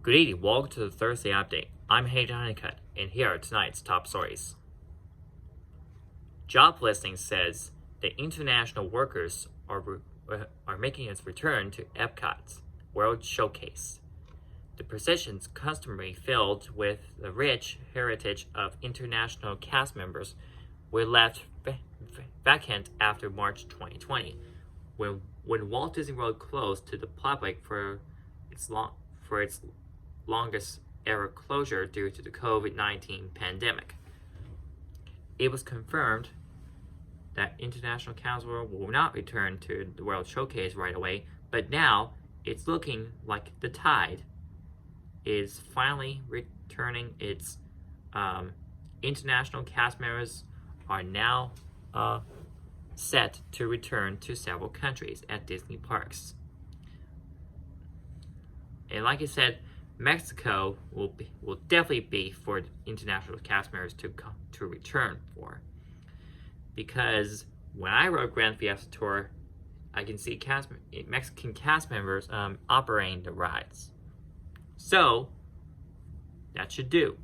Good evening, welcome to the Thursday update. I'm Hayden Honeycutt, and here are tonight's top stories. Job listing says that international workers are making its return to Epcot's World Showcase. The positions customarily filled with the rich heritage of international cast members were left vacant after March 2020, when Walt Disney World closed to the public for its longest ever closure due to the COVID-19 pandemic. It was confirmed that international cast will not return to the World Showcase right away, but now it's looking like the tide is finally returning. Its international cast members are now set to return to several countries at Disney parks. And like I said, Mexico will definitely be for international cast members to return for, because when I rode Grand Fiesta Tour, I can see Mexican cast members operating the rides. So that should do.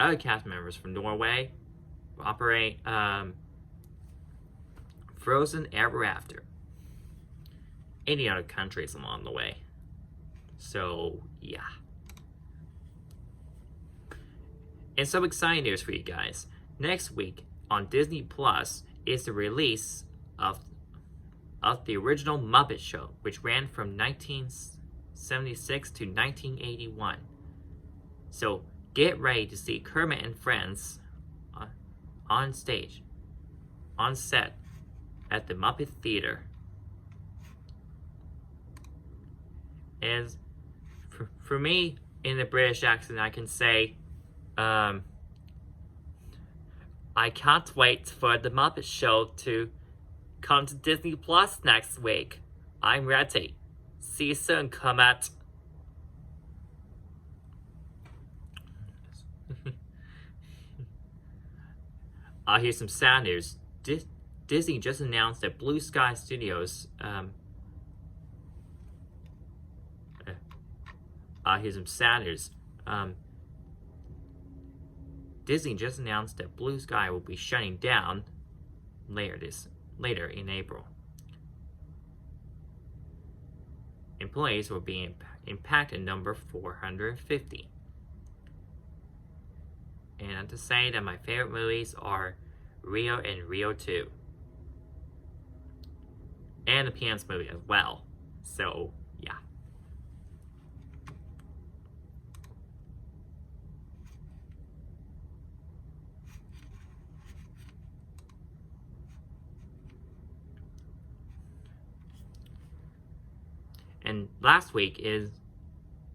Other cast members from Norway operate Frozen Ever After. Any other countries along the way. So, yeah. And some exciting news for you guys. Next week on Disney Plus is the release of the original Muppet Show, which ran from 1976 to 1981. So, get ready to see Kermit and friends on stage, on set, at the Muppet Theater. And for me, in the British accent, I can say, I can't wait for the Muppet Show to come to Disney Plus next week. I'm ready. See you soon, Kermit. Here's some sad news. Disney just announced that Blue Sky Studios here's some sad news. Disney just announced that Blue Sky will be shutting down later in April. Employees will be impacted number 450. And I have to say that my favorite movies are Rio and Rio 2. And the Pianist movie as well. So, yeah. And last week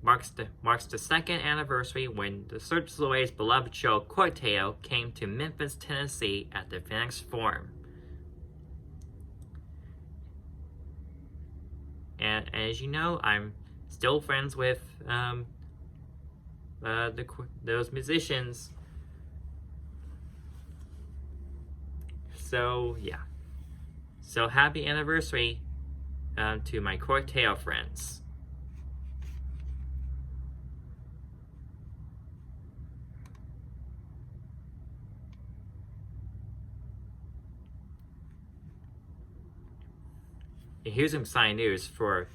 marks the second anniversary when the Cirque du Soleil's beloved show Court Tale came to Memphis, Tennessee at the Phoenix Forum. And as you know, I'm still friends with those musicians. So yeah. So happy anniversary to my Court Tale friends. And here's some exciting news for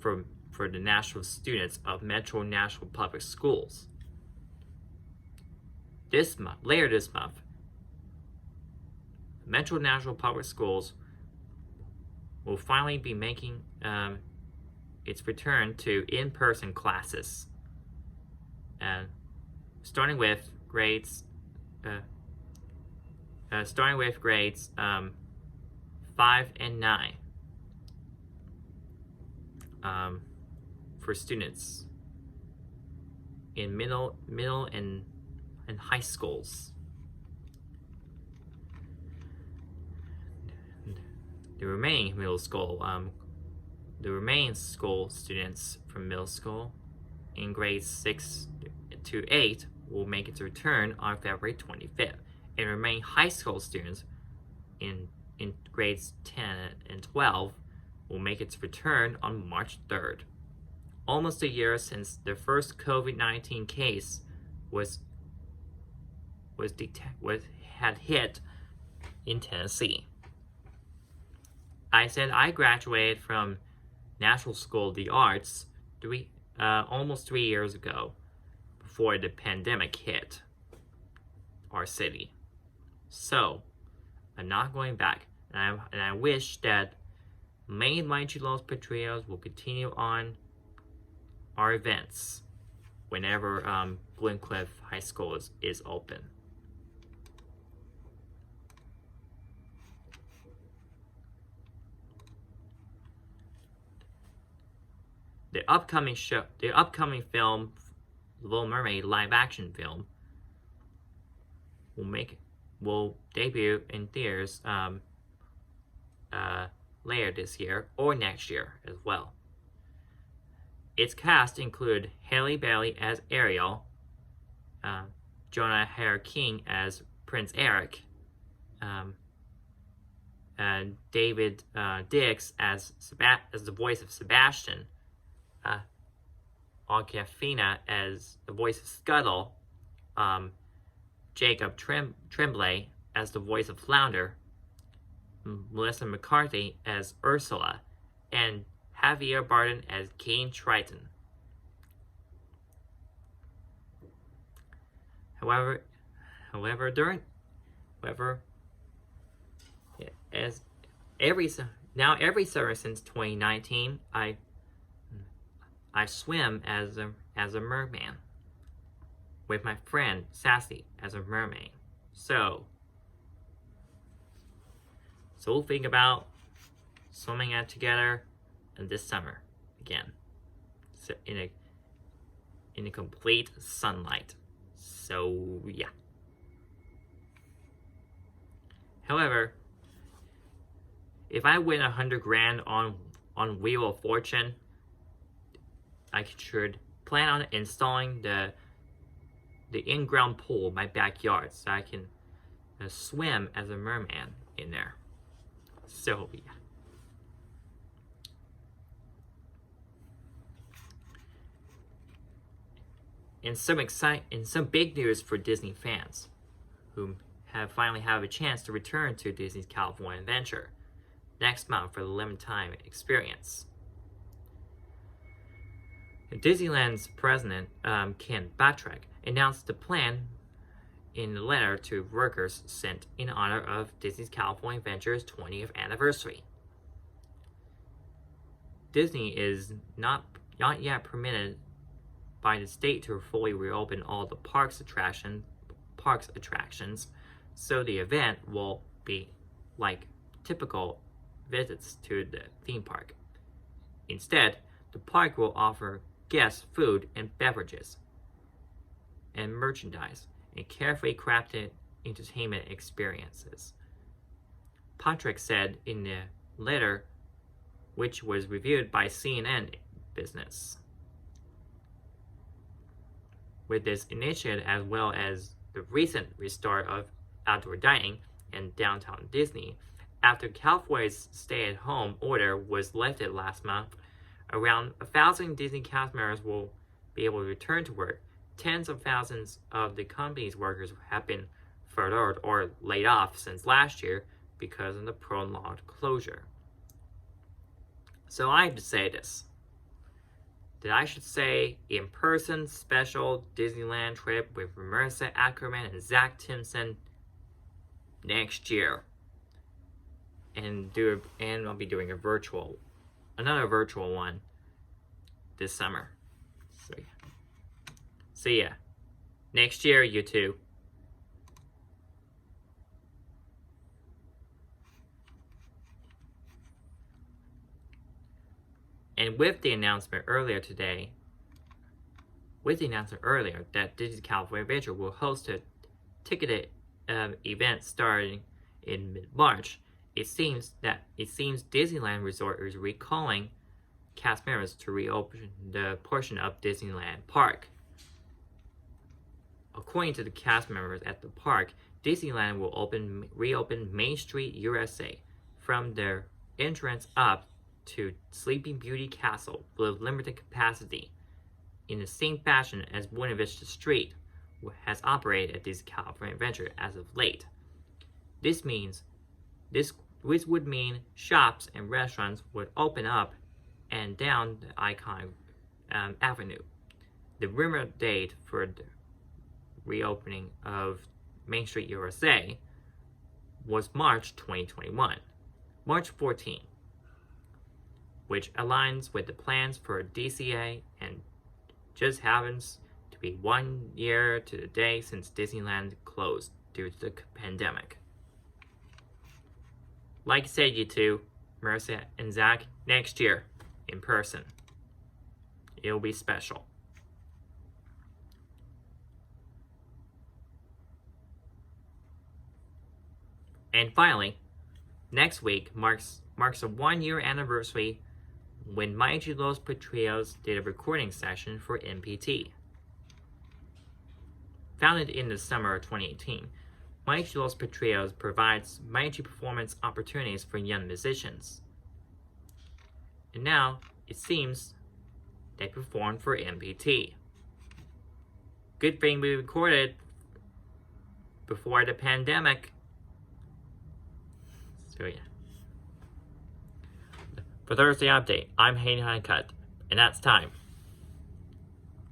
the national students of Metro National Public Schools. Later this month, Metro National Public Schools will finally be making its return to in-person classes, and starting with grades 5 and 9 for students in middle and high schools. The remaining school students from middle school in grades 6 to 8 will make its return on February 25th, and remaining high school students in grades 10 and 12 will make its return on March 3rd. almost a year since the first COVID-19 case had hit in Tennessee. I said I graduated from National School of the Arts almost 3 years ago, before the pandemic hit our city. So I'm not going back, and I wish that many Mighty Los Patriots will continue on our events whenever Glencliff High School is open. The upcoming film, The Little Mermaid live-action film, will debut in theaters later this year or next year as well. Its cast include Halle Bailey as Ariel, Jonah Harris-King as Prince Eric, and David Dix as the voice of Sebastian, Awkwafina as the voice of Scuttle, Jacob Tremblay as the voice of Flounder, Melissa McCarthy as Ursula, and Javier Bardem as King Triton. However, every summer since 2019, I swim as a merman with my friend Sassy as a mermaid. So we'll think about swimming out together this summer again, so in a complete sunlight. So yeah. However, if I win $100,000 on Wheel of Fortune, I should plan on installing the in-ground pool in my backyard so I can swim as a merman in there. So yeah. And some big news for Disney fans who finally have a chance to return to Disney's California Adventure next month for the limited time experience. Disneyland's president, Ken Bachrak, announced the plan in a letter to workers sent in honor of Disney's California Adventure's 20th anniversary. Disney is not yet permitted by the state to fully reopen all the parks attractions, so the event will be like typical visits to the theme park. Instead, the park will offer guests food and beverages and merchandise and carefully crafted entertainment experiences. Patrick said in the letter, which was reviewed by CNN Business. With this initiative, as well as the recent restart of outdoor dining in downtown Disney, after California's stay-at-home order was lifted last month, around 1,000 Disney cast members will be able to return to work. Tens of thousands of the company's workers have been furloughed or laid off since last year because of the prolonged closure. So I have to say this, that I should say in-person special Disneyland trip with Marissa Ackerman and Zach Timson next year. And I'll be doing another virtual one this summer. So yeah. See ya. Next year, you two. And with the announcement earlier that Disney's California Adventure will host a ticketed event starting in mid-March, it seems Disneyland Resort is recalling cast members to reopen the portion of Disneyland Park. According to the cast members at the park, Disneyland will reopen Main Street USA from their entrance up to Sleeping Beauty Castle with limited capacity, in the same fashion as Buena Vista Street has operated at Disney California Adventure as of late. This would mean shops and restaurants would open up and down the iconic avenue. The rumored date for the reopening of Main Street USA was March 2021, March 14, which aligns with the plans for DCA and just happens to be 1 year to the day since Disneyland closed due to the pandemic. Like I said, you two, Marissa and Zach, next year in person. It'll be special. And finally, next week marks a 1 year anniversary when Maichi Los Patrios did a recording session for MPT. Founded in the summer of 2018, Maichi Los Patrios provides Maichi performance opportunities for young musicians. And now, it seems, they performed for MPT. Good thing we recorded before the pandemic. So yeah. For Thursday Update, I'm Hayden Honeycutt, and that's time.